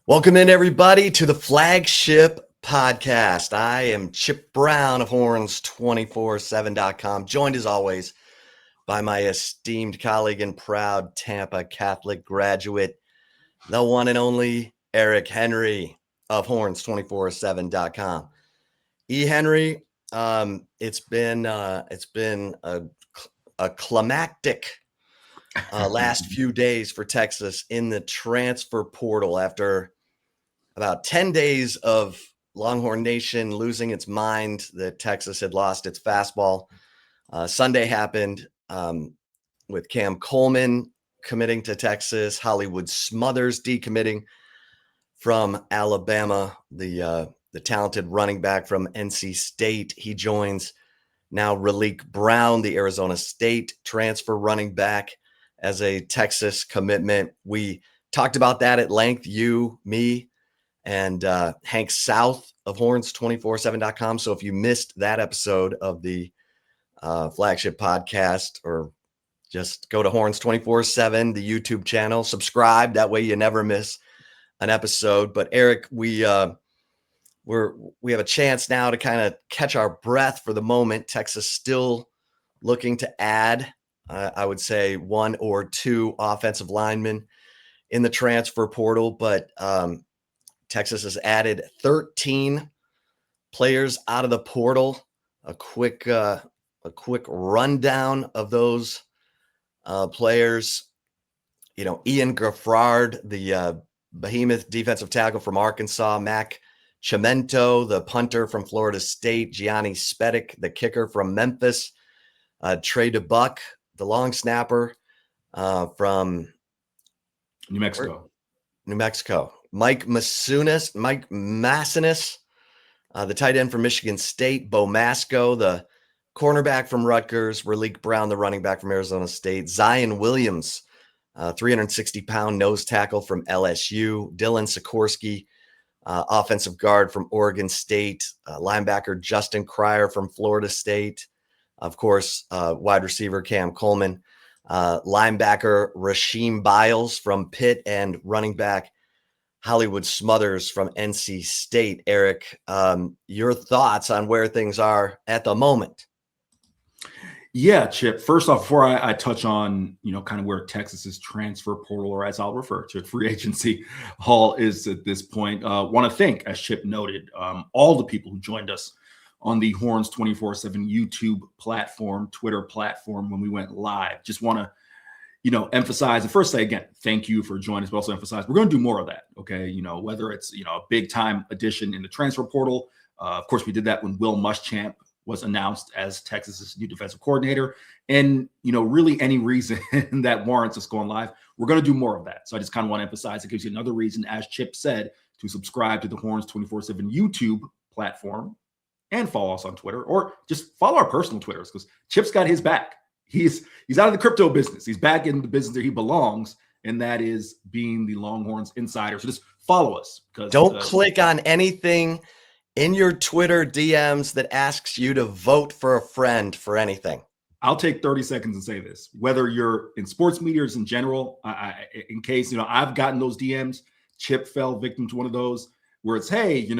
Welcome in, everybody, to the Flagship Podcast. I am Chip Brown of Horns247.com, joined as always by my esteemed colleague and proud Tampa Catholic graduate, the one and only Eric Henry of Horns247.com. Henry, it's been a climactic last few days for Texas in the transfer portal after about 10 days of Longhorn Nation losing its mind that Texas had lost its fastball. Sunday happened with Cam Coleman committing to Texas, Hollywood Smothers decommitting from Alabama, the talented running back from NC State. He joins now Raleek Brown, the Arizona State transfer running back, as a Texas commitment. We talked about that at length, you, me, and Hank South of Horns247.com. So if you missed that episode of the Flagship Podcast, or just go to Horns247, the YouTube channel, subscribe. That way you never miss an episode. But Eric, we have a chance now to kind of catch our breath for the moment. Texas still looking to add, I would say, one or two offensive linemen in the transfer portal, but Texas has added 13 players out of the portal. A quick rundown of those players. You know, Ian Gaffard, the behemoth defensive tackle from Arkansas; Mac Chimento, the punter from Florida State; Gianni Spedic, the kicker from Memphis; Trey DeBuck, the long snapper from New Mexico. Mike Massanis, the tight end from Michigan State; Bo Masco, the cornerback from Rutgers; Raleek Brown, the running back from Arizona State; Zion Williams, 360-pound nose tackle from LSU; Dylan Sikorsky, offensive guard from Oregon State; linebacker Justin Cryer from Florida State; of course, wide receiver Cam Coleman; linebacker Rasheem Biles from Pitt; and running back Hollywood Smothers from NC State. Eric, your thoughts on where things are at the moment? Yeah, Chip. First off, before I touch on, kind of where Texas's transfer portal, or as I'll refer to it, free agency haul is at this point, want to thank, as Chip noted, all the people who joined us on the Horns247 YouTube platform, Twitter platform when we went live. Just want to, emphasize and first say again, thank you for joining us, but also emphasize we're going to do more of that. Okay. Whether it's, a big time addition in the transfer portal. Of course, we did that when Will Muschamp was announced as Texas's new defensive coordinator, and, really any reason that warrants us going live, we're going to do more of that. So I just kind of want to emphasize it gives you another reason, as Chip said, to subscribe to the Horns247 YouTube platform and follow us on Twitter, or just follow our personal Twitters, because Chip's got his back. He's out of the crypto business. He's back in the business that he belongs, and that is being the Longhorns insider. So just follow us. Don't click on anything in your Twitter DMs that asks you to vote for a friend for anything. I'll take 30 seconds and say this. Whether you're in sports media or in general, in case, I've gotten those DMs. Chip fell victim to one of those where it's, hey,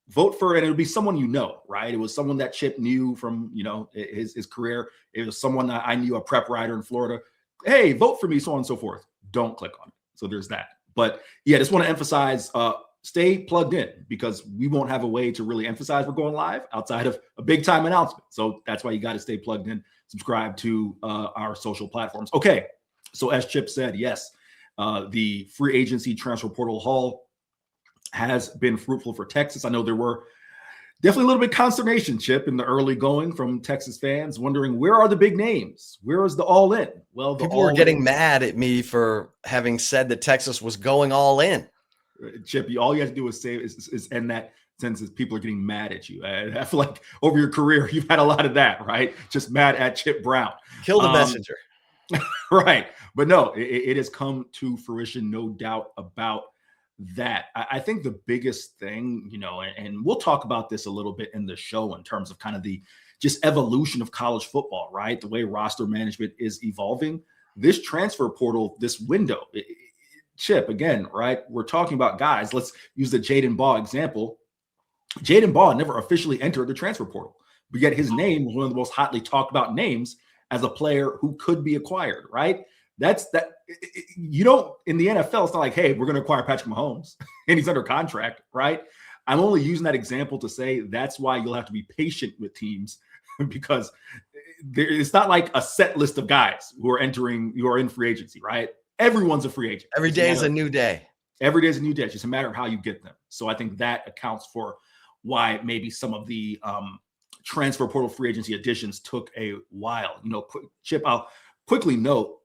vote for, and it would be someone right? It was someone that Chip knew from, his career. It was someone that I knew, a prep writer in Florida. Hey, vote for me, so on and so forth. Don't click on it. So there's that. But yeah, just want to emphasize, stay plugged in, because we won't have a way to really emphasize we're going live outside of a big time announcement. So that's why you got to stay plugged in, subscribe to our social platforms. Okay. So as Chip said, yes, the free agency transfer portal haul has been fruitful for Texas. I know there were definitely a little bit of consternation, Chip, in the early going from Texas fans, wondering where are the big names? Where is the all in? Well, people were getting mad at me for having said that Texas was going all in. Chip, all you have to do is say is end that sentence. People are getting mad at you. I feel like over your career, you've had a lot of that, right? Just mad at Chip Brown. Kill the messenger. Right. But no, it has come to fruition, no doubt about that. I think the biggest thing, and we'll talk about this a little bit in the show in terms of kind of the just evolution of college football, right? The way roster management is evolving. This transfer portal, this window, Chip, again, right? We're talking about guys. Let's use the Jaden Ball example. Jaden Ball never officially entered the transfer portal, but yet his name was one of the most hotly talked about names as a player who could be acquired, right? That's that. You don't, in the NFL, it's not like, hey, we're going to acquire Patrick Mahomes and he's under contract, right? I'm only using that example to say that's why you'll have to be patient with teams because it's not like a set list of guys who are in free agency, right? Everyone's a free agent. Every day is a new day. Every day is a new day. It's just a matter of how you get them. So I think that accounts for why maybe some of the transfer portal free agency additions took a while. Chip, I'll quickly note,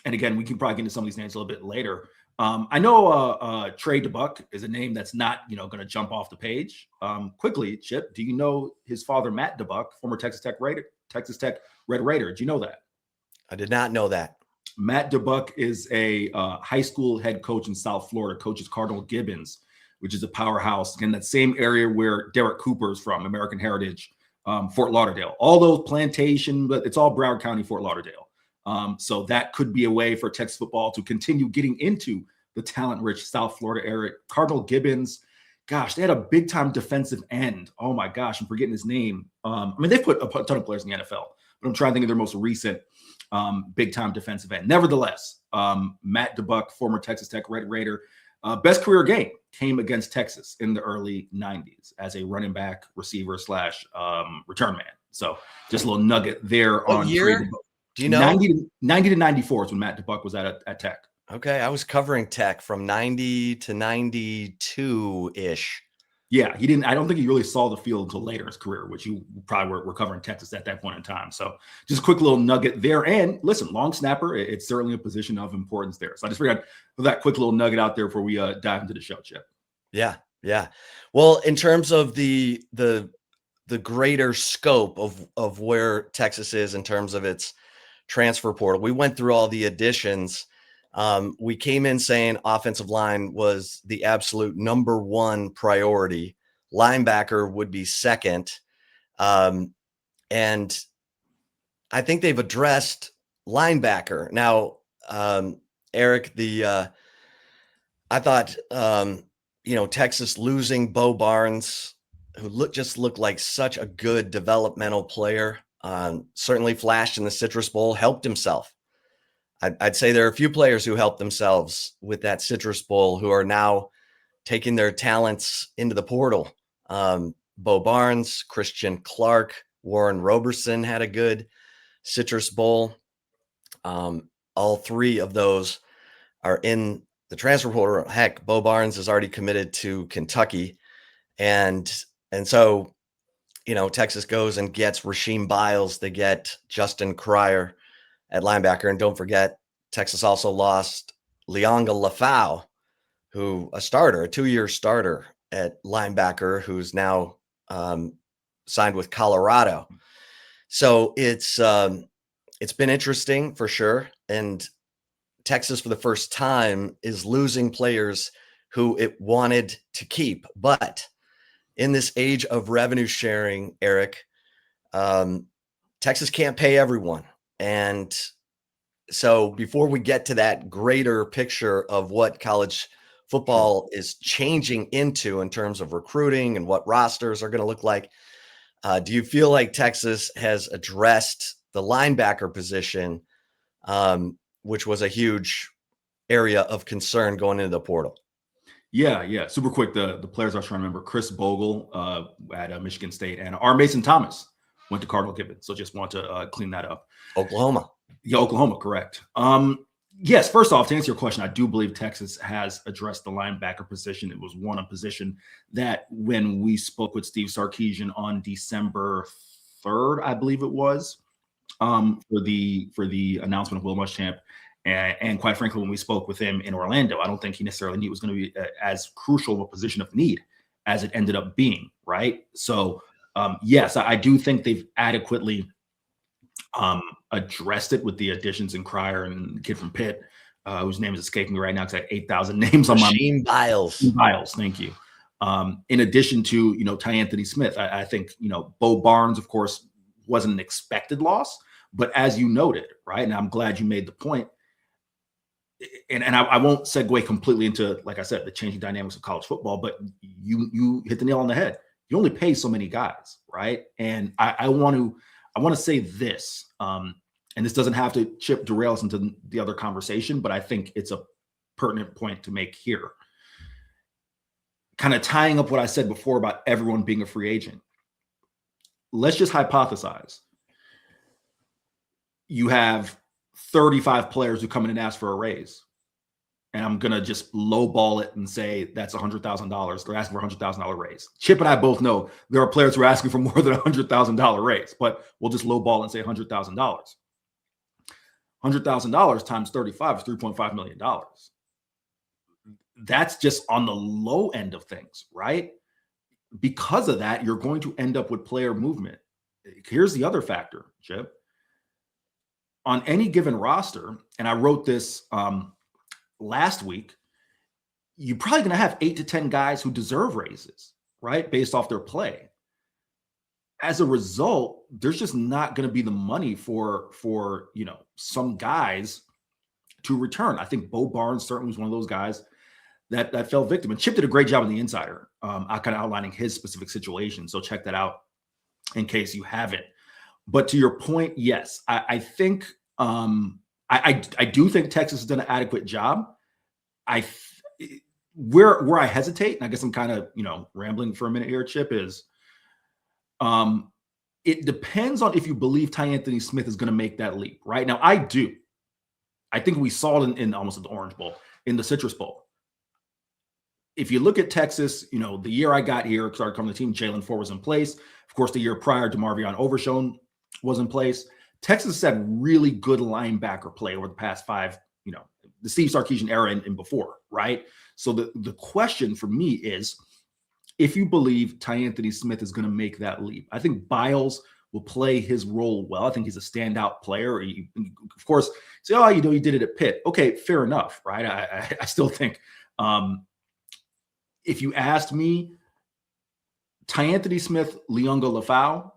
and again, we can probably get into some of these names a little bit later. I know Trey DeBuck is a name that's not, going to jump off the page. Quickly, Chip, do you know his father, Matt DeBuck, former Texas Tech Red Raider? Do you know that? I did not know that. Matt DeBuck is a high school head coach in South Florida, coaches Cardinal Gibbons, which is a powerhouse in that same area where Derek Cooper is from, American Heritage, Fort Lauderdale. All those plantation, but it's all Broward County, Fort Lauderdale. So that could be a way for Texas football to continue getting into the talent-rich South Florida area. Cardinal Gibbons, gosh, they had a big-time defensive end. Oh, my gosh, I'm forgetting his name. They've put a ton of players in the NFL, but I'm trying to think of their most recent big-time defensive end. Nevertheless, Matt DeBuck, former Texas Tech Red Raider, best career game came against Texas in the early 90s as a running back, receiver / return man. So just a little nugget there what on year? Do you know? 90 to 94 is when Matt DeBuck was at Tech. Okay, I was covering Tech from 90 to 92-ish. Yeah, I don't think he really saw the field until later in his career, which you probably were covering Texas at that point in time. So just a quick little nugget there. And listen, long snapper, it's certainly a position of importance there. So I just figured I'd put that quick little nugget out there before we dive into the show, Chip. Yeah. Well, in terms of the greater scope of where Texas is in terms of its transfer portal, we went through all the additions. We came in saying offensive line was the absolute number one priority. Linebacker would be second. And I think they've addressed linebacker. Now, Eric, I thought, Texas losing Bo Barnes, who looked like such a good developmental player, certainly flashed in the Citrus Bowl, helped himself. I'd say there are a few players who helped themselves with that Citrus Bowl who are now taking their talents into the portal. Bo Barnes, Christian Clark, Warren Roberson had a good Citrus Bowl. All three of those are in the transfer portal. Heck, Bo Barnes is already committed to Kentucky. And so, Texas goes and gets Rasheem Biles. They get Justin Cryer at linebacker. And don't forget, Texas also lost Leonga Lafau, who a 2-year starter at linebacker, who's now signed with Colorado. So it's been interesting for sure. And Texas, for the first time, is losing players who it wanted to keep. But in this age of revenue sharing, Eric, Texas can't pay everyone. And so before we get to that greater picture of what college football is changing into in terms of recruiting and what rosters are going to look like, do you feel like Texas has addressed the linebacker position, which was a huge area of concern going into the portal? Yeah. Super quick. The players I was trying to remember: Chris Bogle at Michigan State, and R. Mason Thomas went to Cardinal Gibbons. So just want to clean that up. Oklahoma. Yeah, Oklahoma, correct. Yes, first off, to answer your question, I do believe Texas has addressed the linebacker position. It was a position that when we spoke with Steve Sarkisian on December 3rd, I believe it was, for the announcement of Will Muschamp. And quite frankly, when we spoke with him in Orlando, I don't think he necessarily knew it was going to be as crucial of a position of need as it ended up being, right? So, yes, I do think they've adequately addressed it with the additions in Cryer and the kid from Pitt, whose name is escaping me right now because I had 8,000 names on my Rasheem Biles. Biles, thank you. In addition to, Ty Anthony Smith, I think, Bo Barnes, of course, wasn't an expected loss. But as you noted, right, and I'm glad you made the point, and I won't segue completely into, like I said, the changing dynamics of college football, but you hit the nail on the head. You only pay so many guys, right? And I want to say this, and this doesn't have to derail us into the other conversation, but I think it's a pertinent point to make here. Kind of tying up what I said before about everyone being a free agent. Let's just hypothesize. You have 35 players who come in and ask for a raise. And I'm going to just lowball it and say that's $100,000. They're asking for a $100,000 raise. Chip and I both know there are players who are asking for more than a $100,000 raise, but we'll just lowball and say $100,000. $100,000 times 35 is $3.5 million. That's just on the low end of things, right? Because of that, you're going to end up with player movement. Here's the other factor, Chip. On any given roster, and I wrote this last week, you're probably going to have 8 to 10 guys who deserve raises, right? Based off their play. As a result, there's just not going to be the money for some guys to return. I think Bo Barnes certainly was one of those guys that fell victim. And Chip did a great job in the Insider, kind of outlining his specific situation. So check that out in case you haven't. But to your point, yes, I think I do think Texas has done an adequate job. Where I hesitate, and I guess I'm kind of rambling for a minute here, Chip, is it depends on if you believe Ty Anthony Smith is going to make that leap. Right now, I do. I think we saw it in almost the Orange Bowl, in the Citrus Bowl. If you look at Texas, the year I got here, started coming to the team, Jalen Ford was in place. Of course, the year prior, DeMarvion Overshown was in place. Texas has had really good linebacker play over the past 5, the Steve Sarkisian era and before, right? So the question for me is, if you believe Ty Anthony Smith is going to make that leap, I think Biles will play his role well. I think he's a standout player. Of course, say, he did it at Pitt. Okay, fair enough, right? I still think if you asked me, Ty Anthony Smith, Leonga Lafau,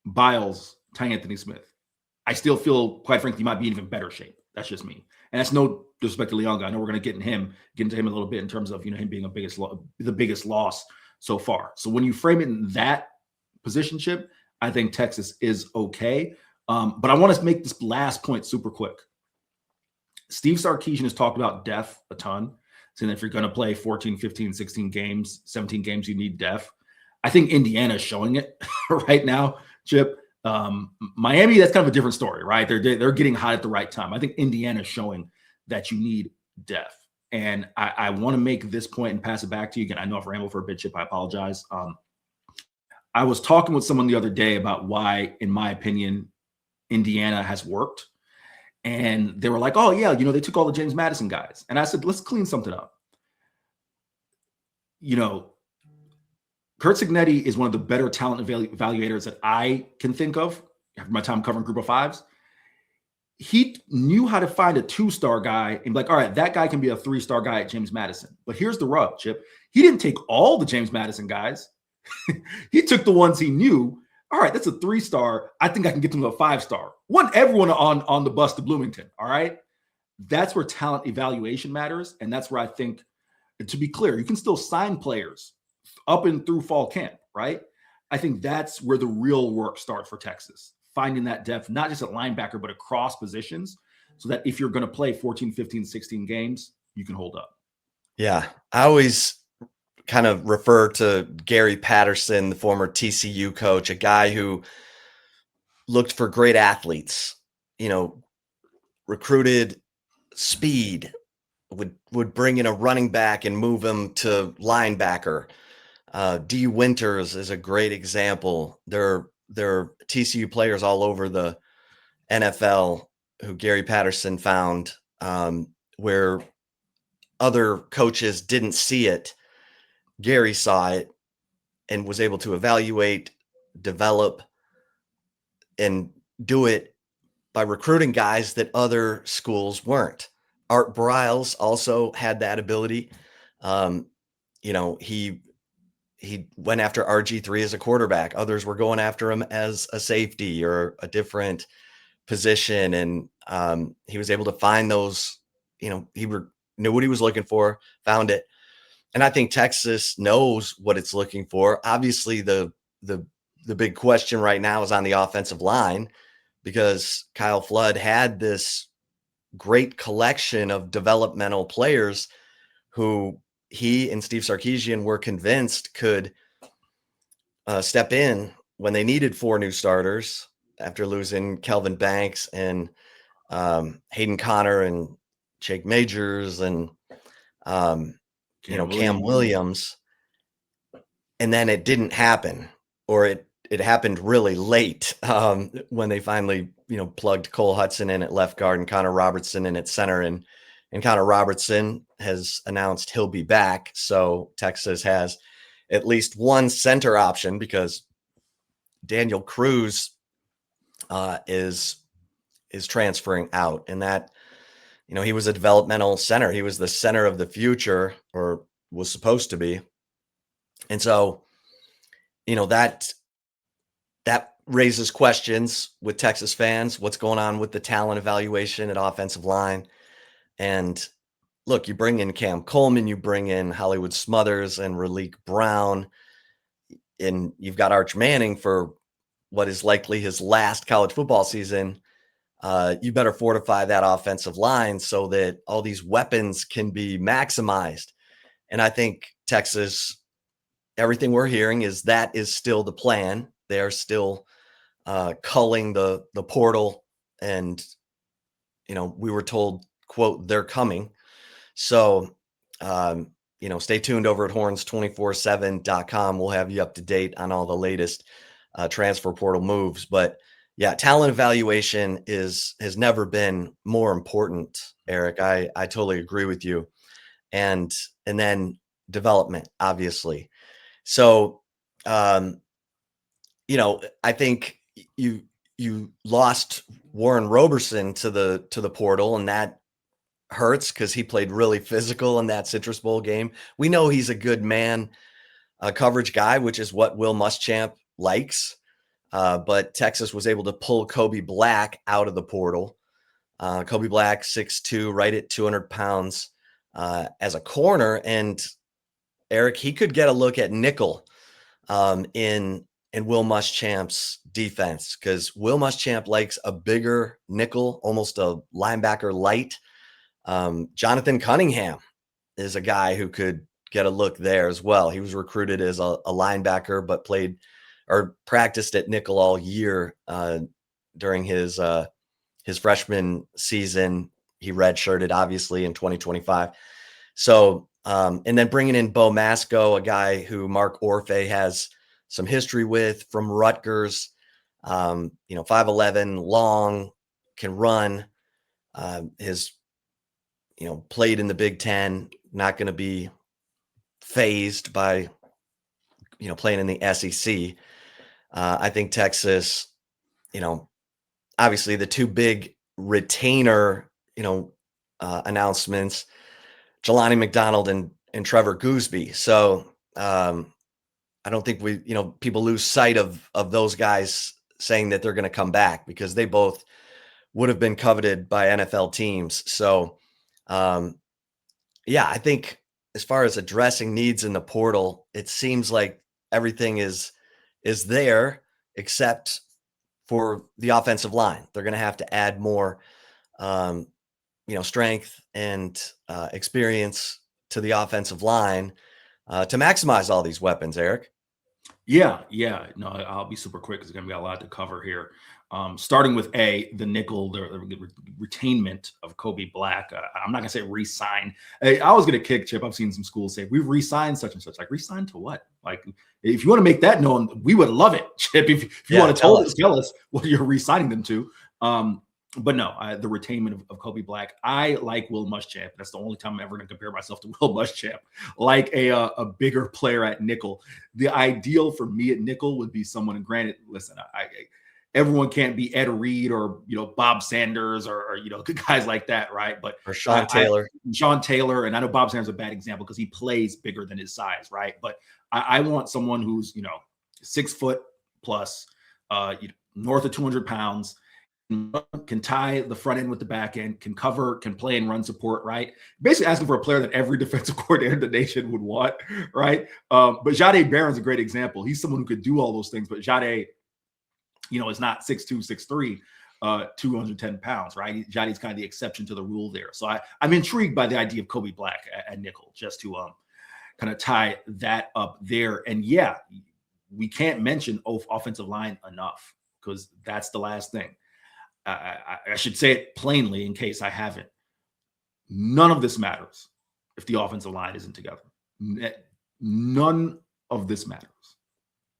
Biles, Ty Anthony Smith, I still feel, quite frankly, he might be in even better shape. That's just me. And that's no disrespect to Leonga. I know we're going to get into him a little bit in terms of him being the biggest loss so far. So when you frame it in that position, Chip, I think Texas is okay. But I want to make this last point super quick. Steve Sarkisian has talked about depth a ton, saying that if you're going to play 14, 15, 16 games, 17 games, you need depth. I think Indiana is showing it right now, Chip. Miami, that's kind of a different story, right? They're getting hot at the right time. I think Indiana is showing that you need depth. And I want to make this point and pass it back to you again. I know I've rambled for a bit, Chip. I apologize. I was talking with someone the other day about why, in my opinion, Indiana has worked. And they were like, oh, yeah, they took all the James Madison guys. And I said, let's clean something up. Kurt Cignetti is one of the better talent evaluators that I can think of after my time covering Group of Fives. He knew how to find a 2-star guy and be like, all right, that guy can be a 3-star guy at James Madison. But here's the rub, Chip. He didn't take all the James Madison guys. He took the ones he knew. All right, that's a 3-star. I think I can get them to a 5-star. Want everyone on the bus to Bloomington, all right? That's where talent evaluation matters. And that's where I think, to be clear, you can still sign players up and through fall camp, right? I think that's where the real work starts for Texas, finding that depth, not just at linebacker, but across positions, so that if you're going to play 14, 15, 16 games, you can hold up. Yeah, I always kind of refer to Gary Patterson, the former TCU coach, a guy who looked for great athletes, recruited speed, would bring in a running back and move him to linebacker. D. Winters is a great example. There are TCU players all over the NFL who Gary Patterson found, where other coaches didn't see it. Gary saw it and was able to evaluate, develop, and do it by recruiting guys that other schools weren't. Art Briles also had that ability. He went after RG3 as a quarterback. Others were going after him as a safety or a different position. And he was able to find those knew what he was looking for, found it. And I think Texas knows what it's looking for. Obviously, the big question right now is on the offensive line, because Kyle Flood had this great collection of developmental players who he and Steve Sarkisian were convinced could step in when they needed 4 new starters after losing Kelvin Banks and Hayden Connor and Jake Majors and Cam Williams. And then it didn't happen, or it happened really late when they finally, plugged Cole Hudson in at left guard and Connor Robertson in at center. And Connor Robertson has announced he'll be back. So Texas has at least one center option, because Daniel Cruz is transferring out. And that, he was a developmental center. He was the center of the future, or was supposed to be. And so, that raises questions with Texas fans. What's going on with the talent evaluation at offensive line? And look, you bring in Cam Coleman, you bring in Hollywood Smothers and Raleek Brown, and you've got Arch Manning for what is likely his last college football season. You better fortify that offensive line so that all these weapons can be maximized. And I think Texas, everything we're hearing is that is still the plan. They're still culling the portal, and we were told, quote, they're coming. So stay tuned over at horns247.com. We'll have you up to date on all the latest transfer portal moves. But yeah, talent evaluation has never been more important, Eric. I totally agree with you. And then development, obviously. So, I think you lost Warren Roberson to the portal, and that hurts because he played really physical in that Citrus Bowl game. We know he's a good man coverage guy, which is what Will Muschamp likes. But Texas was able to pull Kobe Black out of the portal. Kobe Black, 6'2", right at 200 pounds as a corner. And Eric, he could get a look at nickel in Will Muschamp's defense, because Will Muschamp likes a bigger nickel, almost a linebacker light. Jonathan Cunningham is a guy who could get a look there as well. He was recruited as a linebacker, but played or practiced at nickel all year during his freshman season. He redshirted, obviously, in 2025. So, and then bringing in Bo Masco, a guy who Mark Orfe has some history with from Rutgers, 5'11", long, can run, has, played in the Big Ten, not going to be phased by, playing in the SEC. I think Texas, obviously the two big retainer, announcements, Jelani McDonald and Trevor Gooseby. So I don't think people lose sight of those guys saying that they're going to come back, because they both would have been coveted by NFL teams. So I think as far as addressing needs in the portal, it seems like everything is there except for the offensive line. They're going to have to add more, strength and experience to the offensive line to maximize all these weapons, Eric. Yeah. No, I'll be super quick because there's going to be a lot to cover here. Starting with the nickel, the retainment of Kobe Black. I'm not going to say re-sign. I was going to kick Chip. I've seen some schools say, we've re-signed such and such. Like, re-sign to what? Like, if you want to make that known, we would love it, Chip. If you want to tell us what you're re-signing them to. But no, the retainment of Kobe Black. I like Will Muschamp. That's the only time I'm ever going to compare myself to Will Muschamp. Like a bigger player at nickel. The ideal for me at nickel would be someone, and granted, listen, everyone can't be Ed Reed or Bob Sanders or guys like that, right? But or Sean Taylor. Sean Taylor, and I know Bob Sanders is a bad example because he plays bigger than his size, right? But I want someone who's 6 foot plus, north of 200 pounds, can tie the front end with the back end, can cover, can play and run support, right? Basically asking for a player that every defensive coordinator in the nation would want, right? But Jahdae Barron's a great example. He's someone who could do all those things, but Jahdae, is not 6'2", 6'3", 210 pounds, right? Jahdae's kind of the exception to the rule there. So I'm intrigued by the idea of Kobe Black at nickel, just to kind of tie that up there. And yeah, we can't mention offensive line enough, because that's the last thing. I should say it plainly in case I haven't. None of this matters if the offensive line isn't together. None of this matters.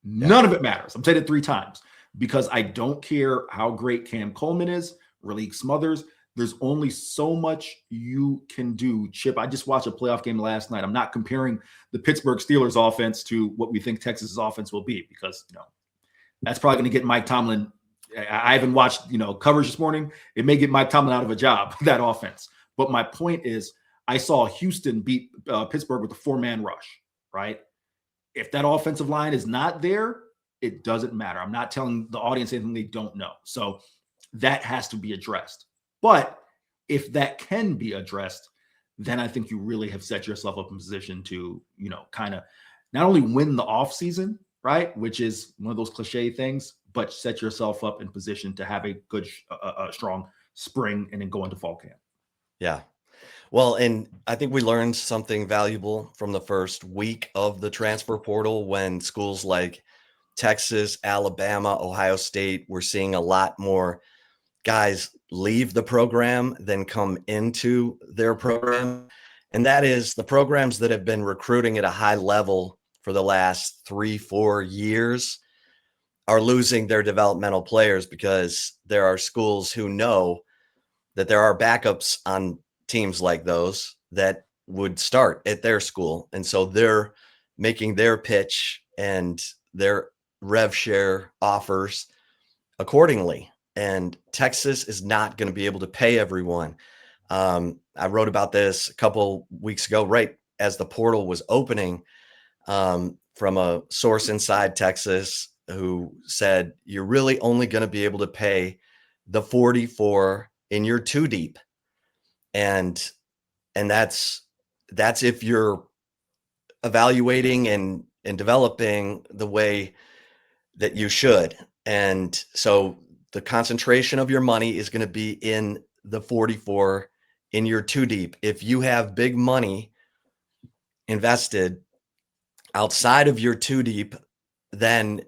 None of it matters. I'm saying it 3 times, because I don't care how great Cam Coleman is, Raleek Smothers. There's only so much you can do. Chip, I just watched a playoff game last night. I'm not comparing the Pittsburgh Steelers offense to what we think Texas's offense will be, because that's probably going to get Mike Tomlin. I haven't watched, coverage this morning. It may get Mike Tomlin out of a job, that offense. But my point is, I saw Houston beat Pittsburgh with a 4-man rush, right? If that offensive line is not there, it doesn't matter. I'm not telling the audience anything they don't know. So that has to be addressed. But if that can be addressed, then I think you really have set yourself up in position to, kind of not only win the offseason, right, which is one of those cliche things, but set yourself up in position to have a good, strong spring and then go into fall camp. Yeah. Well, and I think we learned something valuable from the first week of the transfer portal, when schools like Texas, Alabama, Ohio State were seeing a lot more guys leave the program than come into their program. And that is the programs that have been recruiting at a high level for the last 3-4 years are losing their developmental players, because there are schools who know that there are backups on teams like those that would start at their school. And so they're making their pitch and their rev share offers accordingly. And Texas is not going to be able to pay everyone. I wrote about this a couple weeks ago, right as the portal was opening, from a source inside Texas who said, you're really only going to be able to pay the 44 in your 2 deep. And that's if you're evaluating and developing the way that you should. And so the concentration of your money is going to be in the 44 in your 2 deep. If you have big money invested outside of your 2 deep, then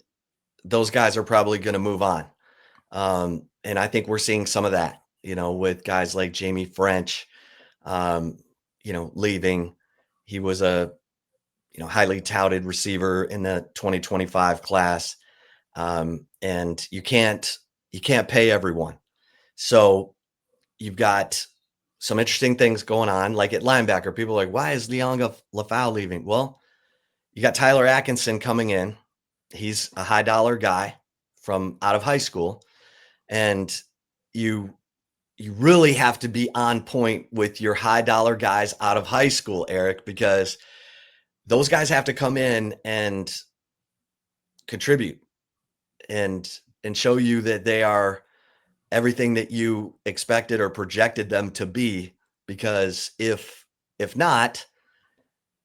those guys are probably going to move on. And I think we're seeing some of that, with guys like Jamie French, leaving. He was a, highly touted receiver in the 2025 class. And you can't pay everyone. So you've got some interesting things going on, like at linebacker. People are like, why is Lianga Lafau leaving? Well, you got Tyler Atkinson coming in. He's a high dollar guy from out of high school. And you really have to be on point with your high dollar guys out of high school, Eric, because those guys have to come in and contribute and show you that they are everything that you expected or projected them to be. Because if not,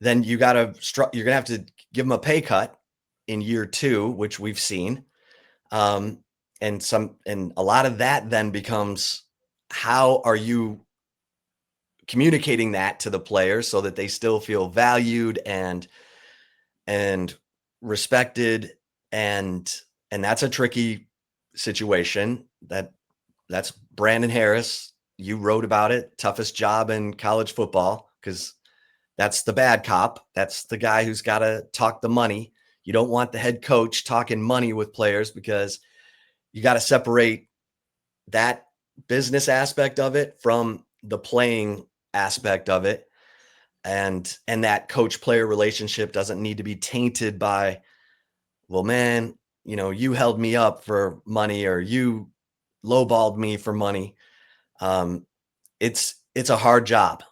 then you're going to have to give them a pay cut in year 2, which we've seen. And a lot of that then becomes, how are you communicating that to the players so that they still feel valued and respected? And that's a tricky situation. That's Brandon Harris. You wrote about it. Toughest job in college football, because that's the bad cop. That's the guy who's got to talk the money. You don't want the head coach talking money with players, because you got to separate that business aspect of it from the playing aspect of it. And that coach player relationship doesn't need to be tainted by, well, man, you held me up for money, or you lowballed me for money. It's a hard job.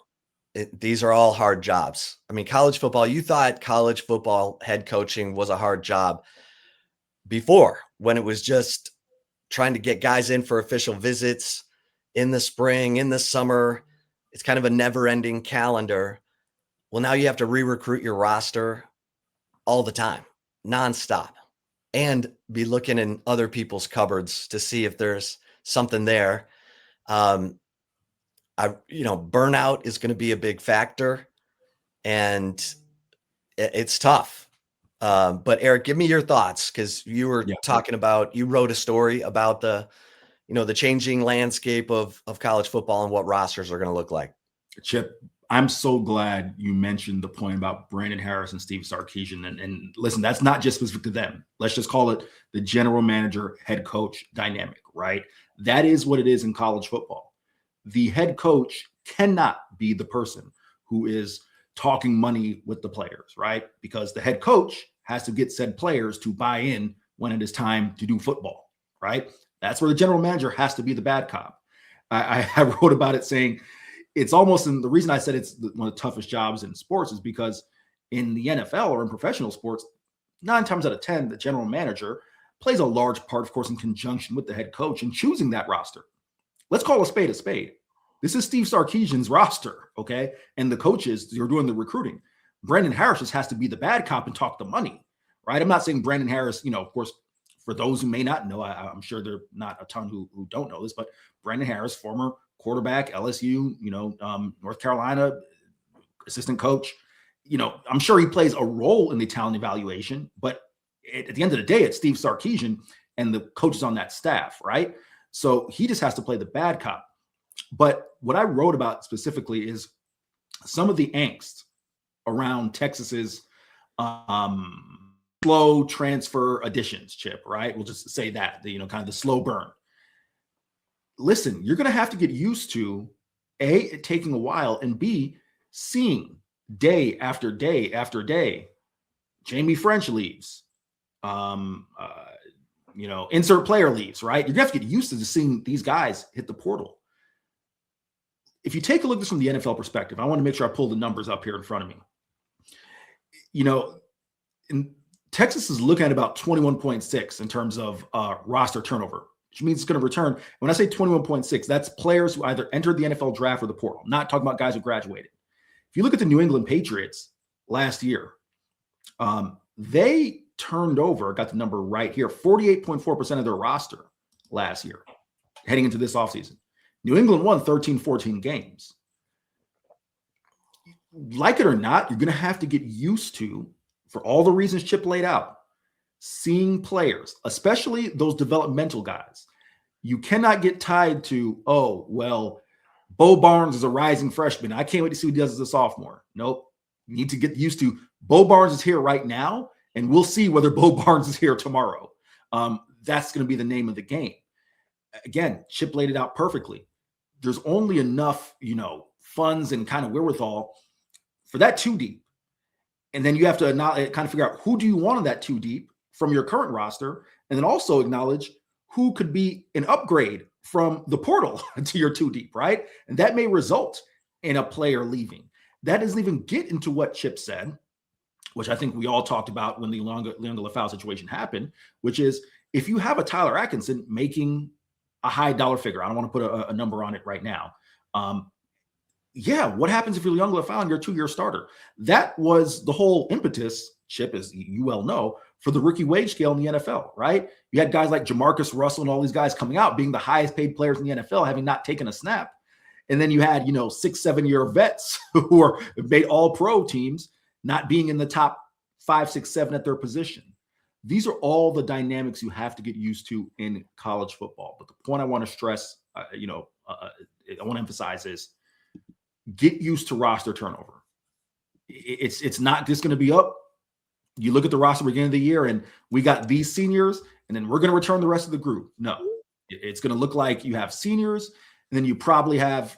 These are all hard jobs. I mean, college football, you thought college football head coaching was a hard job before, when it was just trying to get guys in for official visits in the spring, in the summer. It's kind of a never-ending calendar. Well, now you have to re-recruit your roster all the time, nonstop, and be looking in other people's cupboards to see if there's something there. Burnout is going to be a big factor, and it's tough. But Eric, give me your thoughts, because you were talking about, you wrote a story about the changing landscape of college football and what rosters are going to look like. Chip, I'm so glad you mentioned the point about Brandon Harris and Steve Sarkisian. And listen, that's not just specific to them. Let's just call it the general manager, head coach dynamic, right? That is what it is in college football. The head coach cannot be the person who is talking money with the players, right? Because the head coach has to get said players to buy in when it is time to do football, right? That's where the general manager has to be the bad cop. I wrote about it saying, it's almost, and the reason I said it's one of the toughest jobs in sports is because in the NFL or in professional sports, 9 times out of 10, the general manager plays a large part, of course, in conjunction with the head coach in choosing that roster. Let's call a spade a spade. This is Steve Sarkisian's roster, okay? And the coaches who are doing the recruiting. Brandon Harris just has to be the bad cop and talk the money, right? I'm not saying Brandon Harris, of course, for those who may not know, I'm sure there are not a ton who don't know this, but Brandon Harris, former quarterback, LSU, North Carolina, assistant coach, I'm sure he plays a role in the talent evaluation, but at the end of the day, it's Steve Sarkisian and the coaches on that staff, right? So he just has to play the bad cop. But what I wrote about specifically is some of the angst around Texas's slow transfer additions, Chip, right? We'll just say that, kind of the slow burn. Listen, you're going to have to get used to A, it taking a while, and B, seeing day after day after day, Jamie French leaves, insert player leaves, right? You're going to have to get used to seeing these guys hit the portal. If you take a look at this from the NFL perspective, I want to make sure I pull the numbers up here in front of me. Texas is looking at about 21.6 in terms of roster turnover, which means it's going to return. When I say 21.6, that's players who either entered the NFL draft or the portal. I'm not talking about guys who graduated. If you look at the New England Patriots last year, they turned over, got the number right here, 48.4% of their roster last year, heading into this offseason. New England won 13-14 games. Like it or not, you're going to have to get used to, for all the reasons Chip laid out, seeing players, especially those developmental guys. You cannot get tied to, oh, well, Bo Barnes is a rising freshman. I can't wait to see what he does as a sophomore. Nope. You need to get used to Bo Barnes is here right now, and we'll see whether Bo Barnes is here tomorrow. That's going to be the name of the game. Again, Chip laid it out perfectly. There's only enough, funds and kind of wherewithal for that 2 deep. And then you have to kind of figure out who do you want on that 2 deep from your current roster, and then also acknowledge who could be an upgrade from the portal to your 2 deep, right? And that may result in a player leaving. That doesn't even get into what Chip said, which I think we all talked about when the Leonga LaFau situation happened, which is if you have a Tyler Atkinson making a high dollar figure, I don't want to put a number on it right now. What happens if you're Leonga LaFau and you're a 2-year starter? That was the whole impetus, Chip, as you well know, for the rookie wage scale in the NFL, right? You had guys like Jamarcus Russell and all these guys coming out being the highest paid players in the NFL, having not taken a snap. And then you had, 6-7-year vets who are made all pro teams not being in the top 5, 6, 7 at their position. These are all the dynamics you have to get used to in college football. But the point I want to stress, I want to emphasize is get used to roster turnover. It's not just going to be up. You look at the roster beginning of the year and we got these seniors and then we're going to return the rest of the group. No, it's going to look like you have seniors and then you probably have,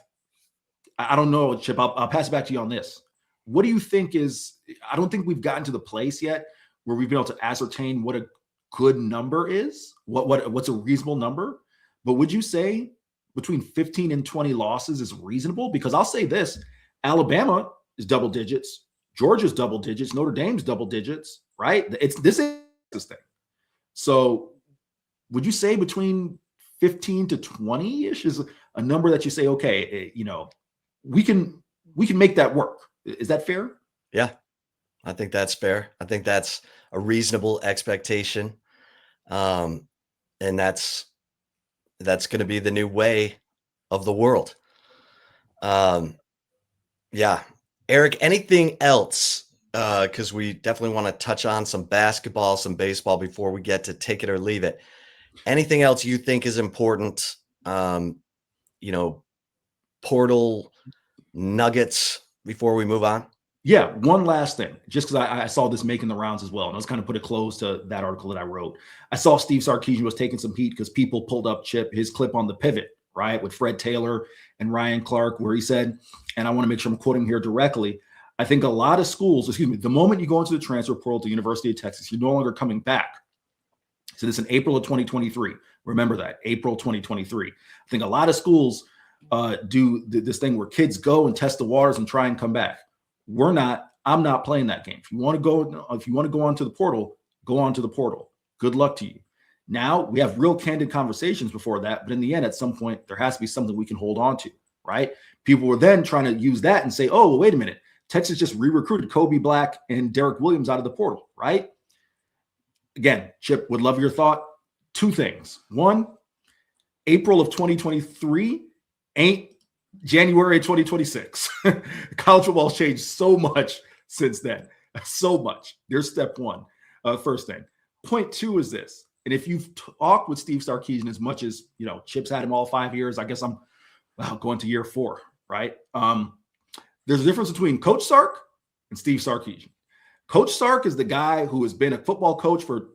I don't know, Chip, I'll pass it back to you on this. What do you think I don't think we've gotten to the place yet where we've been able to ascertain what a good number is, what's a reasonable number. But would you say between 15 and 20 losses is reasonable? Because I'll say this, Alabama is double digits, Georgia's double digits, Notre Dame's double digits, right? This thing. So would you say between 15 to 20-ish is a number that you say, okay, we can make that work. Is that fair? Yeah, I think that's fair. I think that's a reasonable expectation. And that's going to be the new way of the world. Yeah. Eric, anything else? Because we definitely want to touch on some basketball, some baseball before we get to take it or leave it. Anything else you think is important? Portal nuggets before we move on? Yeah, one last thing, just because I saw this making the rounds as well, and I was kind of put a close to that article that I wrote. I saw Steve Sarkisian was taking some heat because people pulled up his clip on the pivot, right, with Fred Taylor and Ryan Clark, where he said, and I want to make sure I'm quoting here directly, I think a lot of schools, the moment you go into the transfer portal at the University of Texas, you're no longer coming back. So this in April of 2023. Remember that, April 2023. I think a lot of schools do this thing where kids go and test the waters and try and come back. I'm not playing that game. If you want to go onto the portal, go onto the portal. Good luck to you. Now we have real candid conversations before that, but in the end, at some point, there has to be something we can hold on to, right? People were then trying to use that and say, oh, well, wait a minute. Texas just re-recruited Kobe Black and Derek Williams out of the portal, right? Again, Chip, would love your thought. Two things. One, April of 2023 ain't January 2026. College football has changed so much since then. So much. There's step one. First thing. Point two is this. And if you've talked with Steve Sarkisian as much as, Chip's had him all 5 years, I guess I'm going to year 4, right? There's a difference between Coach Sark and Steve Sarkisian. Coach Sark is the guy who has been a football coach for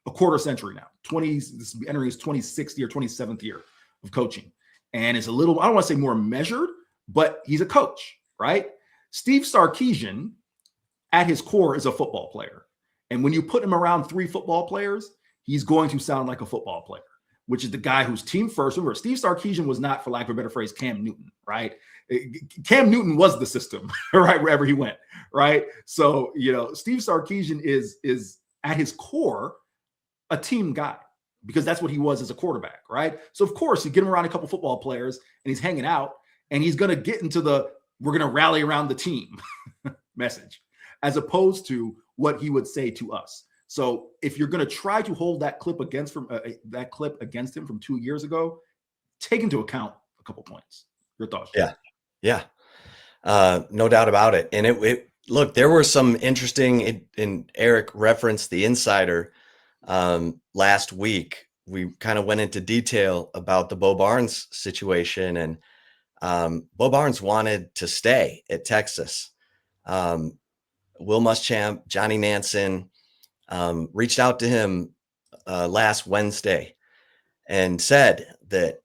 a quarter century now. This is entering his 26th year, 27th year of coaching. And is a little, I don't want to say more measured, but he's a coach, right? Steve Sarkisian, at his core, is a football player. And when you put him around 3 football players, he's going to sound like a football player, which is the guy who's team first. Remember, Steve Sarkisian was not, for lack of a better phrase, Cam Newton, right? Cam Newton was the system, right, wherever he went, right? So, Steve Sarkisian is at his core a team guy, because that's what he was as a quarterback, right? So, of course, you get him around a couple football players and he's hanging out and he's going to get into we're going to rally around the team message, as opposed to what he would say to us. So if you're going to try to hold that clip against him from 2 years ago, take into account a couple points. Your thoughts? Yeah. No doubt about it. And look, there were some interesting, and Eric referenced the Insider last week. We kind of went into detail about the Bo Barnes situation, and Bo Barnes wanted to stay at Texas. Will Muschamp, Johnny Nansen reached out to him last Wednesday and said that,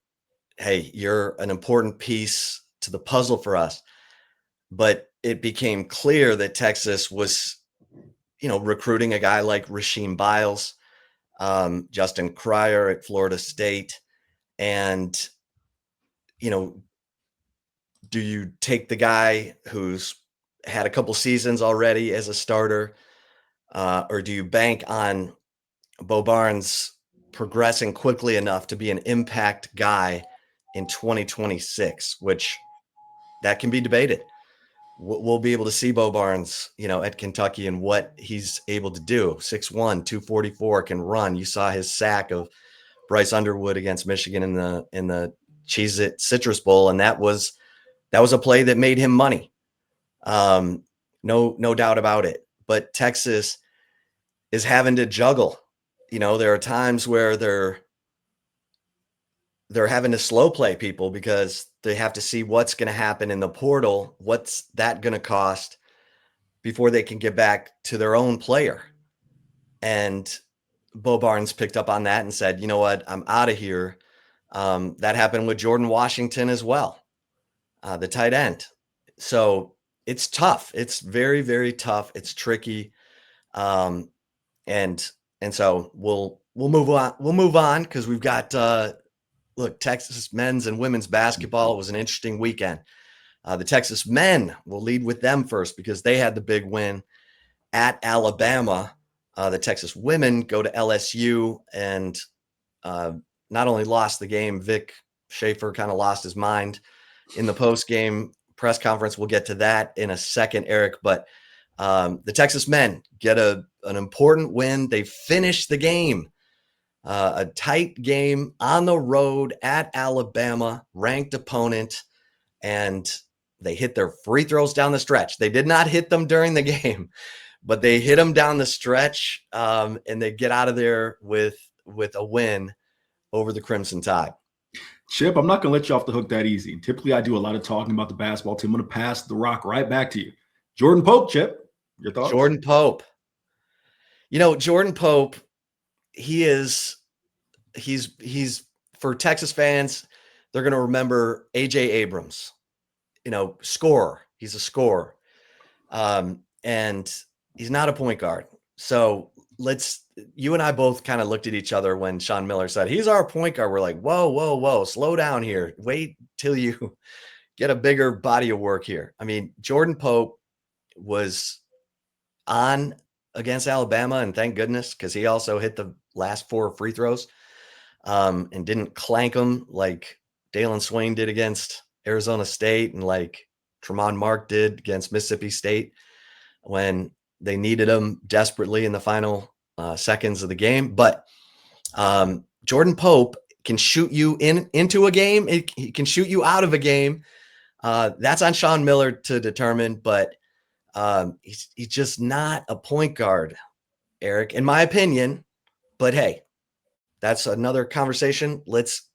hey, you're an important piece to the puzzle for us. But it became clear that Texas was, recruiting a guy like Rasheem Biles, Justin Cryer at Florida State. And, do you take the guy who's had a couple seasons already as a starter, or do you bank on Bo Barnes progressing quickly enough to be an impact guy in 2026, which that can be debated. We'll be able to see Bo Barnes, at Kentucky and what he's able to do. 6'1", 244, can run. You saw his sack of Bryce Underwood against Michigan in the Cheez-It Citrus Bowl, and that was a play that made him money. No doubt about it. But Texas is having to juggle. There are times where they're having to slow play people because they have to see what's going to happen in the portal. What's that going to cost before they can get back to their own player? And Bo Barnes picked up on that and said, you know what, I'm out of here. That happened with Jordan Washington as well, the tight end. So it's tough. It's very, very tough. It's tricky. And so we'll move on. We'll move on because we've got, Texas men's and women's basketball. It was an interesting weekend. The Texas men, will lead with them first because they had the big win at Alabama. The Texas women go to LSU and not only lost the game, Vic Schaefer kind of lost his mind in the post-game press conference. We'll get to that in a second, Eric. But the Texas men get an important win. They finish the game, a tight game on the road at Alabama, ranked opponent, and they hit their free throws down the stretch. They did not hit them during the game, but they hit them down the stretch, and they get out of there with a win over the Crimson Tide. Chip, I'm not going to let you off the hook that easy. Typically, I do a lot of talking about the basketball team. I'm going to pass the rock right back to you. Jordan Pope, Chip, your thoughts? Jordan Pope. Jordan Pope, he's for Texas fans, they're going to remember A.J. Abrams, scorer. He's a scorer. And he's not a point guard. So you and I both kind of looked at each other when Sean Miller said, he's our point guard. We're like, whoa, slow down here. Wait till you get a bigger body of work here. I mean, Jordan Pope was on against Alabama, and thank goodness, because he also hit the last 4 free throws and didn't clank them like Dalen Swain did against Arizona State and like Tremont Mark did against Mississippi State when they needed him desperately in the final seconds of the game. But Jordan Pope can shoot you into a game. He can shoot you out of a game. That's on Sean Miller to determine, but he's just not a point guard, Eric, in my opinion. But hey, that's another conversation. Let's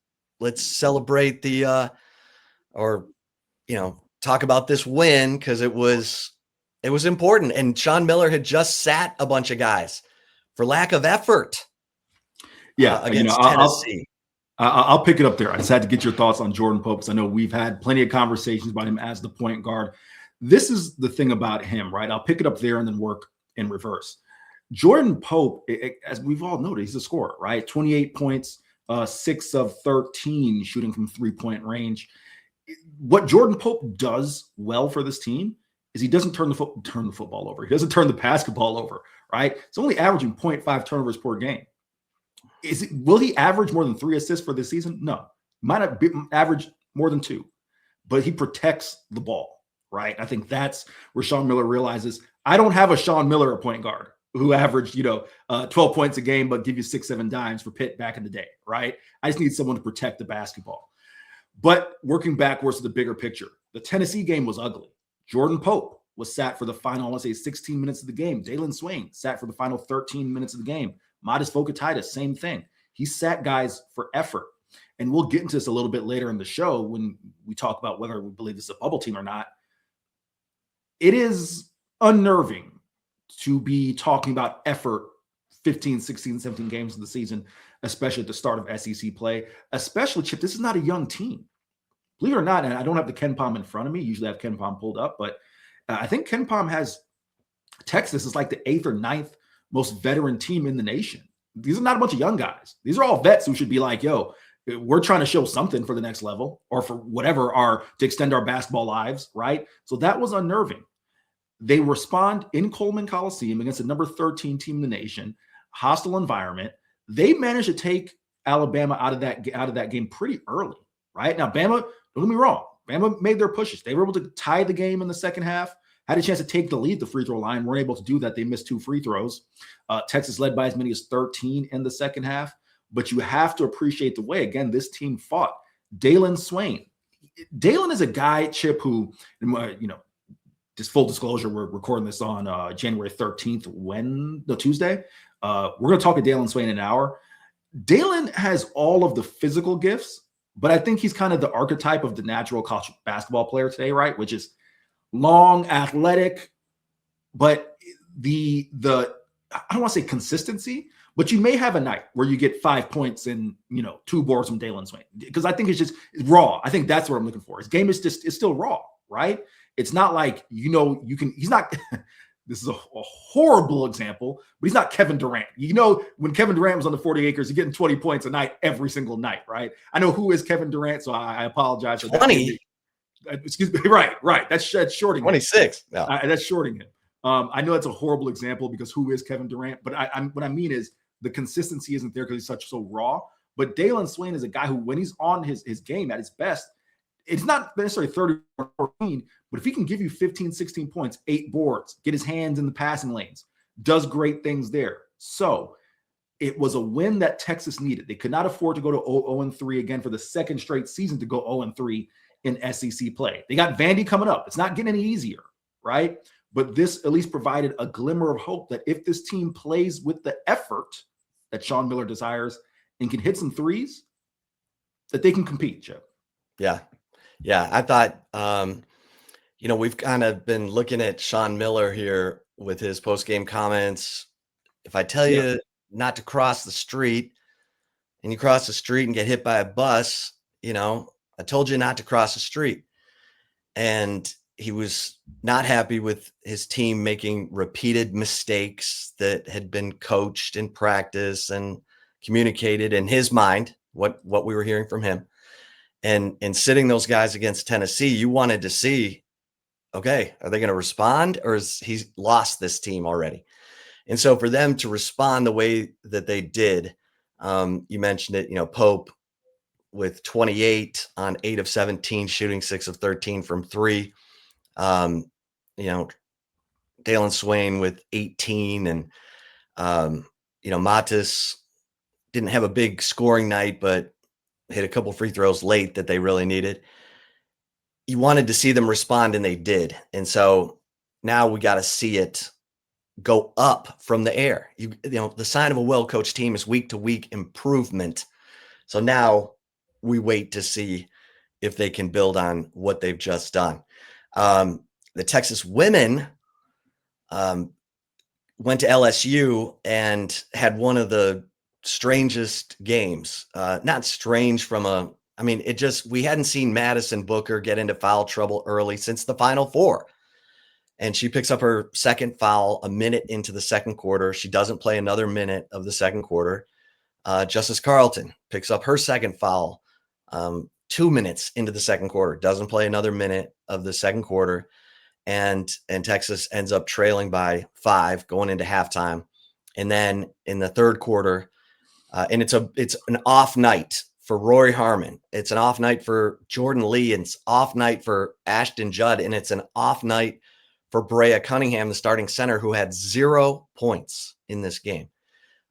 celebrate talk about this win, because it was important. And Sean Miller had just sat a bunch of guys for lack of effort. Yeah, against Tennessee. I'll pick it up there. I just had to get your thoughts on Jordan Pope, because I know we've had plenty of conversations about him as the point guard. This is the thing about him, right? I'll pick it up there and then work in reverse. Jordan Pope, as we've all noted, he's a scorer, right? 28 points, 6 of 13 shooting from 3-point range. What Jordan Pope does well for this team is he doesn't turn the football over. He doesn't turn the basketball over, right? It's only averaging 0.5 turnovers per game. Will he average more than 3 assists for this season? No. Might not average more than 2, but he protects the ball. Right. I think that's where Sean Miller realizes I don't have a Sean Miller at point guard who averaged, 12 points a game, but give you 6-7 dimes for Pitt back in the day. Right. I just need someone to protect the basketball. But working backwards to the bigger picture, the Tennessee game was ugly. Jordan Pope was sat for the final, I want to say 16 minutes of the game. Dalen Swain sat for the final 13 minutes of the game. Modest Fokatitis, same thing. He sat guys for effort. And we'll get into this a little bit later in the show when we talk about whether we believe this is a bubble team or not. It is unnerving to be talking about effort 15, 16, 17 games of the season, especially at the start of SEC play, especially, Chip, this is not a young team. Believe it or not, and I don't have the KenPom in front of me. Usually I have KenPom pulled up, but I think KenPom has Texas is like the 8th or 9th most veteran team in the nation. These are not a bunch of young guys. These are all vets who should be like, yo, we're trying to show something for the next level or for whatever to extend our basketball lives, right? So that was unnerving. They respond in Coleman Coliseum against the number 13 team in the nation, hostile environment. They managed to take Alabama out of that game pretty early, right? Now, Bama, don't get me wrong, Bama made their pushes. They were able to tie the game in the second half, had a chance to take the lead, the free throw line, weren't able to do that. They missed 2 free throws. Texas led by as many as 13 in the second half. But you have to appreciate the way, again, this team fought. Dalen Swain. Dalen is a guy, Chip, who, just full disclosure, we're recording this on January 13th, Tuesday. We're going to talk to Dalen Swain in an hour. Dalen has all of the physical gifts, but I think he's kind of the archetype of the natural college basketball player today, right? Which is long, athletic, but the I don't want to say consistency, but you may have a night where you get 5 points and 2 boards from Dalen Swain, because I think it's raw. I think that's what I'm looking for. His game is still raw, right? It's not like he's not. This is a horrible example, but he's not Kevin Durant. When Kevin Durant was on the 40 acres, he's getting 20 points a night every single night, right? I know who is Kevin Durant, so I apologize for 20. That. Excuse me. Right. That's shorting 26. No. That's shorting him. I know that's a horrible example because who is Kevin Durant? But what I mean is the consistency isn't there because he's so raw. But Dalen Swain is a guy who, when he's on his game at his best, it's not necessarily 30 or 14, but if he can give you 15, 16 points, 8 boards, get his hands in the passing lanes, does great things there. So it was a win that Texas needed. They could not afford to go to 0-3 again for the second straight season, to go 0-3 in SEC play. They got Vandy coming up. It's not getting any easier, right? But this at least provided a glimmer of hope that if this team plays with the effort that Sean Miller desires and can hit some threes, that they can compete, Chip. Yeah. I thought, we've kind of been looking at Sean Miller here with his post-game comments. If I tell you not to cross the street and you cross the street and get hit by a bus, I told you not to cross the street. And he was not happy with his team making repeated mistakes that had been coached in practice and communicated in his mind, what we were hearing from him. And sitting those guys against Tennessee, you wanted to see, okay, are they going to respond, or is he lost this team already? And so for them to respond the way that they did, you mentioned it, Pope with 28 on 8 of 17, shooting 6 of 13 from 3. Dalen Swain with 18, and, Matis didn't have a big scoring night, but hit a couple free throws late that they really needed. You wanted to see them respond, and they did. And so now we got to see it go up from the air. The sign of a well-coached team is week-to-week improvement. So now we wait to see if they can build on what they've just done. The Texas women went to LSU and had one of the strangest games. Not strange we hadn't seen Madison Booker get into foul trouble early since the Final Four. And she picks up her second foul a minute into the second quarter. She doesn't play another minute of the second quarter. Justice Carlton picks up her second foul 2 minutes into the second quarter, doesn't play another minute of the second quarter. And Texas ends up trailing by 5 going into halftime. And then in the third quarter, and it's an off night for Rory Harmon. It's an off night for Jordan Lee, and it's off night for Ashton Judd, and it's an off night for Brea Cunningham, the starting center, who had 0 points in this game.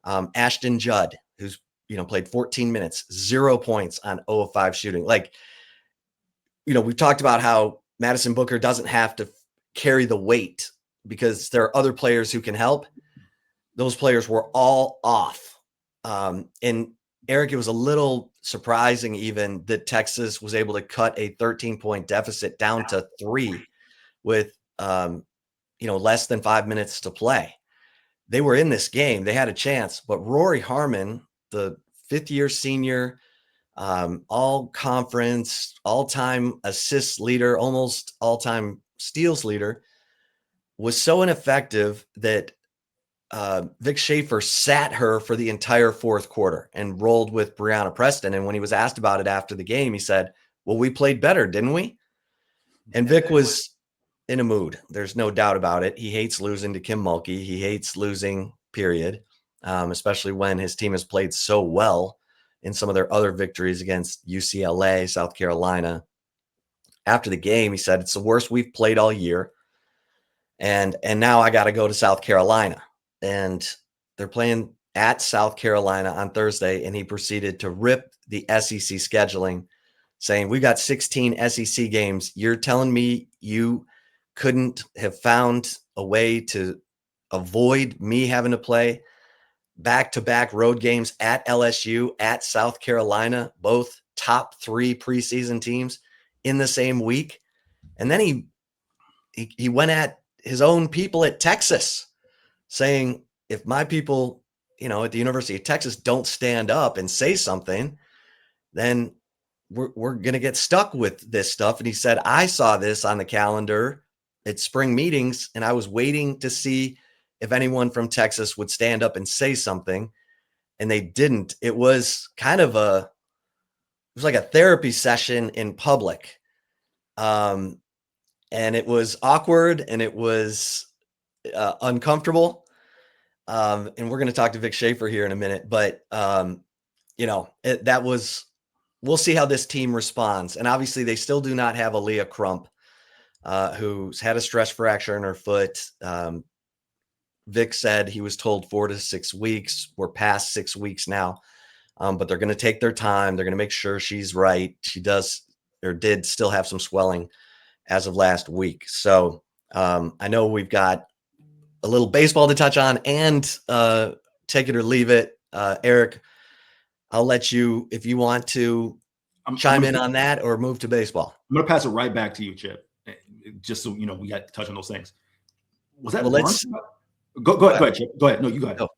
Ashton Judd, who's played 14 minutes, 0 points on 0 of 5 shooting. We've talked about how Madison Booker doesn't have to carry the weight because there are other players who can help. Those players were all off. And Eric, it was a little surprising even that Texas was able to cut a 13-point deficit down to 3 with, less than 5 minutes to play. They were in this game. They had a chance, but Rory Harmon, the 5th-year senior, all conference, all-time assists leader, almost all-time steals leader, was so ineffective that Vic Schaefer sat her for the entire fourth quarter and rolled with Breonna Preston. And when he was asked about it after the game, he said, well, we played better, didn't we? And Vic was in a mood. There's no doubt about it. He hates losing to Kim Mulkey. He hates losing, period, especially when his team has played so well in some of their other victories against UCLA, South Carolina. After the game, he said, it's the worst we've played all year. And now I got to go to South Carolina. And they're playing at South Carolina on Thursday. And he proceeded to rip the SEC scheduling, saying, we got 16 SEC games. You're telling me you couldn't have found a way to avoid me having to play back-to-back road games at LSU, at South Carolina, both top 3 preseason teams in the same week. And then he went at his own people at Texas, saying, if my people, at the University of Texas don't stand up and say something, then we're going to get stuck with this stuff. And he said, I saw this on the calendar at spring meetings, and I was waiting to see if anyone from Texas would stand up and say something, and they didn't. It was kind of like a therapy session in public. And it was awkward, and it was uncomfortable. And we're going to talk to Vic Schaefer here in a minute, but we'll see how this team responds. And obviously they still do not have Aaliyah Crump, who's had a stress fracture in her foot. Vic said he was told 4 to 6 weeks. We're past 6 weeks now. But they're going to take their time. They're going to make sure she's right. She does or did still have some swelling as of last week. So I know we've got a little baseball to touch on and take it or leave it. Eric, I'll let you, if you want to chime in on that or move to baseball. I'm going to pass it right back to you, Chip, just so, we got to touch on those things. Was that warranted? Go ahead, Chip. Go ahead. No, you go ahead. Go.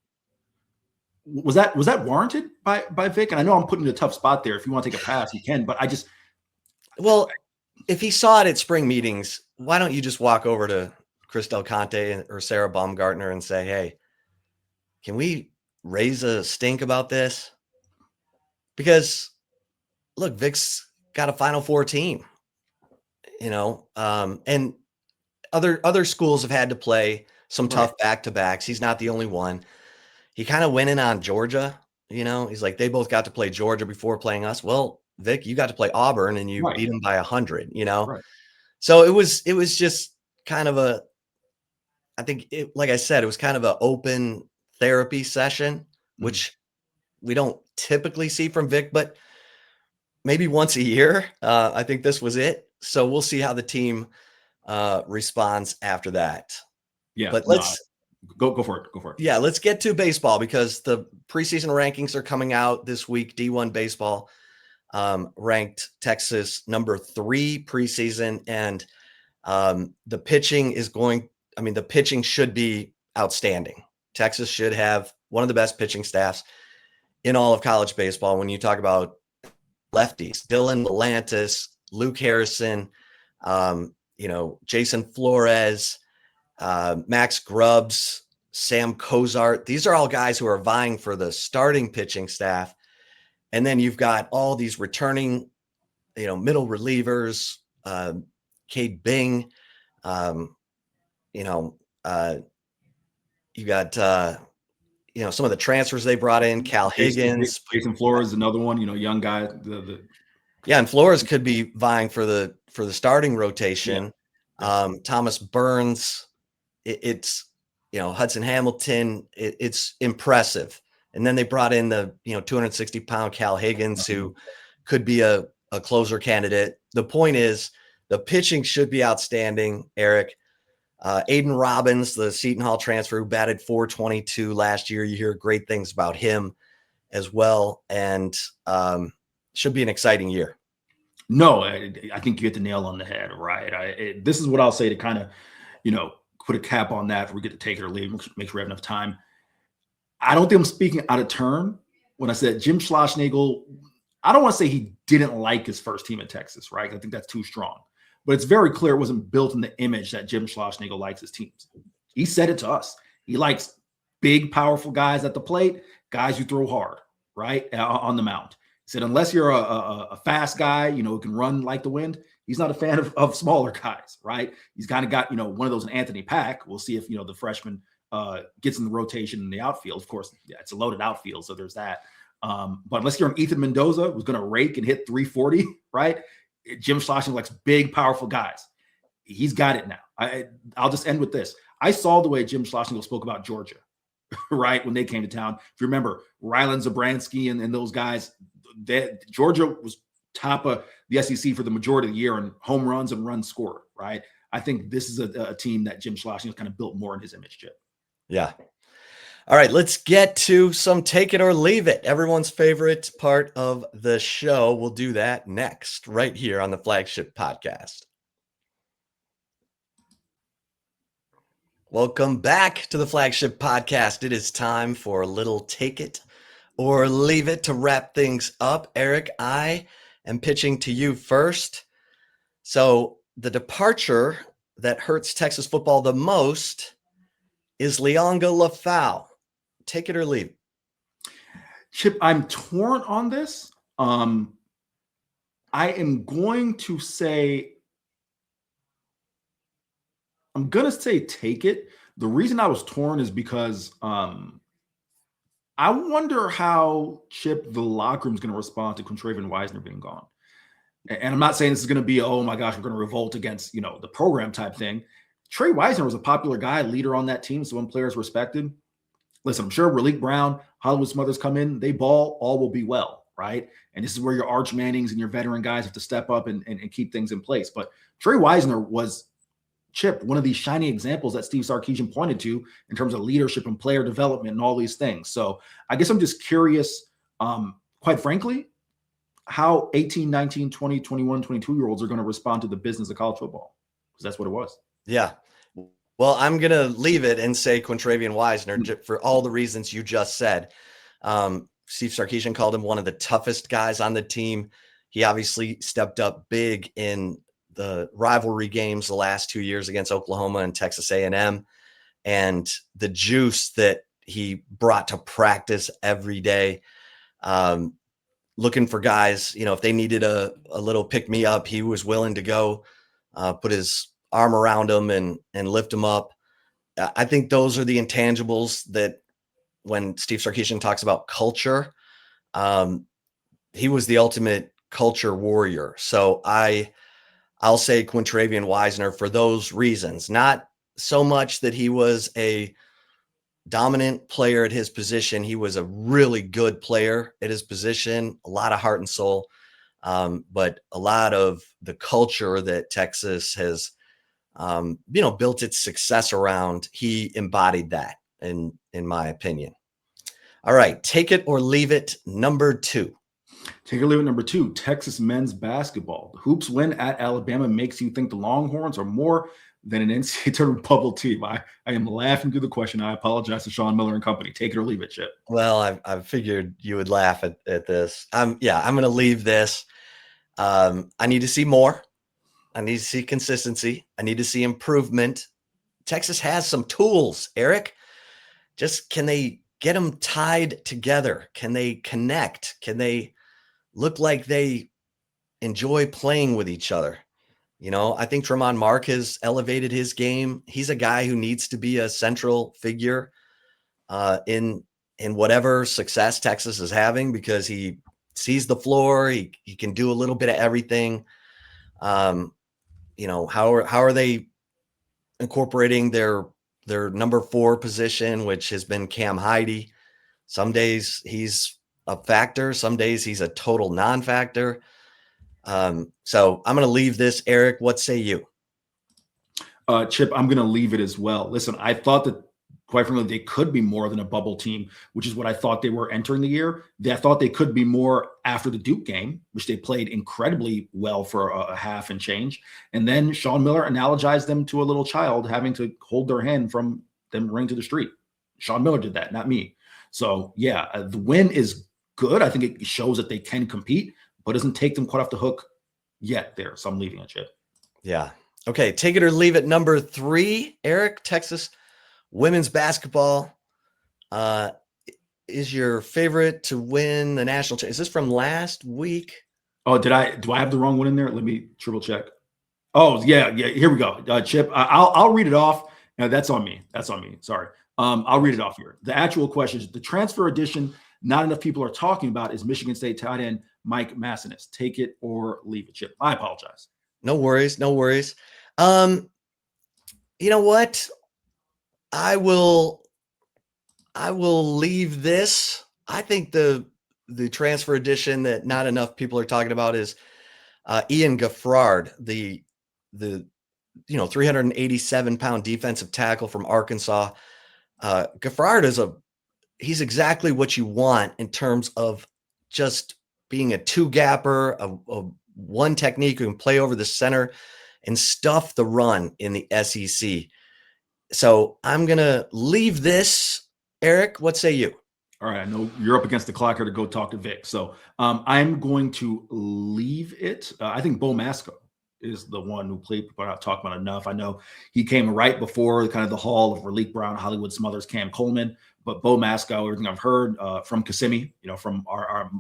Was that warranted by Vic? And I know I'm putting you in a tough spot there. If you want to take a pass, you can. But well, if he saw it at spring meetings, why don't you just walk over to Chris Del Conte or Sarah Baumgartner and say, "Hey, can we raise a stink about this?" Because look, Vic's got a Final Four team, and other schools have had to play some tough back-to-backs. He's not the only one. He kind of went in on Georgia, he's like, they both got to play Georgia before playing us. Well, Vic, you got to play Auburn and you beat them by 100, Right. So it was just kind of I think like I said, it was kind of an open therapy session, which we don't typically see from Vic, but maybe once a year. I think this was it. So we'll see how the team responds after that. Yeah. But let's go for it. Go for it. Yeah, let's get to baseball because the preseason rankings are coming out this week. D1 baseball ranked Texas number 3 preseason, and the pitching the pitching should be outstanding. Texas should have one of the best pitching staffs in all of college baseball. When you talk about lefties, Dylan Melantis, Luke Harrison, Jason Flores, Max Grubbs, Sam Cozart. These are all guys who are vying for the starting pitching staff. And then you've got all these returning, middle relievers, Cade Bing, you got, some of the transfers they brought in, Cal Higgins. Jason Flores, another one, young guy. Yeah, and Flores could be vying for the starting rotation. Yeah. Thomas Burns, it's Hudson Hamilton. It's impressive. And then they brought in the 260-pound Cal Higgins, who could be a closer candidate. The point is the pitching should be outstanding, Eric. Aiden Robbins, the Seton Hall transfer, who batted .422 last year. You hear great things about him as well, and should be an exciting year. No, I think you hit the nail on the head, right? This is what I'll say to kind of, put a cap on that. If we get to take it or leave, make sure we have enough time. I don't think I'm speaking out of turn when I said Jim Schlossnagle. I don't want to say he didn't like his first team at Texas, right? I think that's too strong. But it's very clear it wasn't built in the image that Jim Schlossnagle likes his teams. He said it to us. He likes big, powerful guys at the plate, guys who throw hard, right, on the mound. He said, unless you're a fast guy, who can run like the wind, he's not a fan of smaller guys, right? He's kind of got, one of those Anthony Pack. We'll see if, the freshman gets in the rotation in the outfield. Of course, it's a loaded outfield, so there's that. But unless you're an Ethan Mendoza who's going to rake and hit 340, right? Jim Schlossnagle likes big, powerful guys. He's got it now. I'll just end with this. I saw the way Jim Schlossnagle spoke about Georgia, right, when they came to town. If you remember, Ryland Zabransky and those guys, Georgia was top of the SEC for the majority of the year in home runs and runs scored, right? I think this is a team that Jim Schlossnagle kind of built more in his image, Chip. Yeah. All right, let's get to some take it or leave it. Everyone's favorite part of the show. We'll do that next, right here on the Flagship Podcast. Welcome back to the Flagship Podcast. It is time for a little take it or leave it to wrap things up. Eric, I am pitching to you first. So the departure that hurts Texas football the most is Lianga Lafau. Take it or leave it. Chip, I'm torn on this. I am going to say, take it. The reason I was torn is because I I wonder how, Chip, the locker room is going to respond to Contravian Wisner being gone. And I'm not saying this is going to be, oh my gosh, we're going to revolt against, the program type thing. Trey Wisner was a popular guy, leader on that team, so when players respected. Listen, I'm sure Malik Brown, Hollywood Smothers come in, they ball, all will be well, right? And this is where your Arch Mannings and your veteran guys have to step up and keep things in place. But Trey Wisner was, Chip, one of these shiny examples that Steve Sarkisian pointed to in terms of leadership and player development and all these things. So I guess I'm just curious, quite frankly, how 18, 19, 20, 21, 22-year-olds are going to respond to the business of college football, because that's what it was. Yeah. Well, I'm going to leave it and say Contravian Wisner for all the reasons you just said. Steve Sarkisian called him one of the toughest guys on the team. He obviously stepped up big in the rivalry games the last 2 years against Oklahoma and Texas A&M, and the juice that he brought to practice every day. Looking for guys, if they needed a little pick me up, he was willing to go put his arm around them and lift them up. I think those are the intangibles that when Steve Sarkisian talks about culture, he was the ultimate culture warrior. So I'll say Quintravian Wisner for those reasons, not so much that he was a dominant player at his position. He was a really good player at his position, a lot of heart and soul. But a lot of the culture that Texas has, built its success around, he embodied that in my opinion. All right. Take it or leave it. Number 2. Take it or leave it. Number 2, Texas men's basketball. The Hoops win at Alabama makes you think the Longhorns are more than an NCAA tournament bubble team. I am laughing through the question. I apologize to Sean Miller and company. Take it or leave it, Chip. Well, I figured you would laugh at this. I'm going to leave this. I need to see more. I need to see consistency. I need to see improvement. Texas has some tools, Eric. Just can they get them tied together? Can they connect? Can they look like they enjoy playing with each other? I think Tremont Mark has elevated his game. He's a guy who needs to be a central figure in whatever success Texas is having, because he sees the floor. He can do a little bit of everything. How are they incorporating their number 4 position, which has been Cam Heide? Some days he's a factor. Some days he's a total non-factor. So I'm going to leave this. Eric, what say you? Chip, I'm going to leave it as well. Listen, I thought that, quite frankly, they could be more than a bubble team, which is what I thought they were entering the year. I thought they could be more after the Duke game, which they played incredibly well for a half and change. And then Sean Miller analogized them to a little child having to hold their hand from them running to the street. Sean Miller did that, not me. So, yeah, the win is good. I think it shows that they can compete, but doesn't take them quite off the hook yet there. So I'm leaving it, Chip. Yeah. Okay. Take it or leave it. Number 3, Eric, Texas women's basketball is your favorite to win the national championship. Is this from last week? Oh, do I have the wrong one in there? Let me triple check. Oh, yeah. Here we go. Chip, I'll read it off. No, that's on me. Sorry. I'll read it off here. The actual question is the transfer edition not enough people are talking about is Michigan State tight end Mike Massanis. Take it or leave it, Chip. I apologize. No worries. You know what? I will leave this. I think the transfer edition that not enough people are talking about is Ian Gaffard, the 387-pound defensive tackle from Arkansas. Gaffard he's exactly what you want in terms of just being a 2-gapper, a one technique who can play over the center and stuff the run in the SEC. So I'm going to leave this. Eric, what say you? All right. I know you're up against the clock here to go talk to Vic. So I'm going to leave it. I think Bo Masco is the one who played, but not talked about enough. I know he came right before kind of the haul of Malik Brown, Hollywood Smothers, Cam Coleman, but Bo Masco, everything I've heard from Kissimmee, from our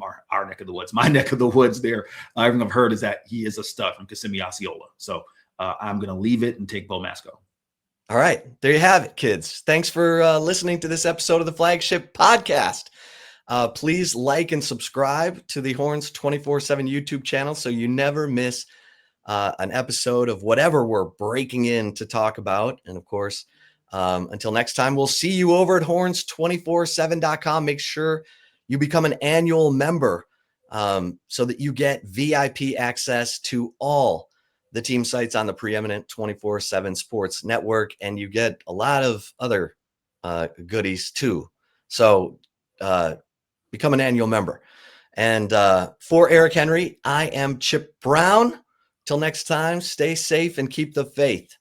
neck of the woods, my neck of the woods there, everything I've heard is that he is a stud from Kissimmee, Osceola. So I'm going to leave it and take Bo Masco. All right. There you have it, kids. Thanks for listening to this episode of the Flagship Podcast. Please like and subscribe to the Horns 24/7 YouTube channel so you never miss an episode of whatever we're breaking in to talk about. And of course, until next time, we'll see you over at Horns247.com. Make sure you become an annual member so that you get VIP access to all the team sites on the preeminent 24/7 sports network, and you get a lot of other goodies too. So become an annual member. And for Eric Henry, I am Chip Brown. Till next time, stay safe and keep the faith.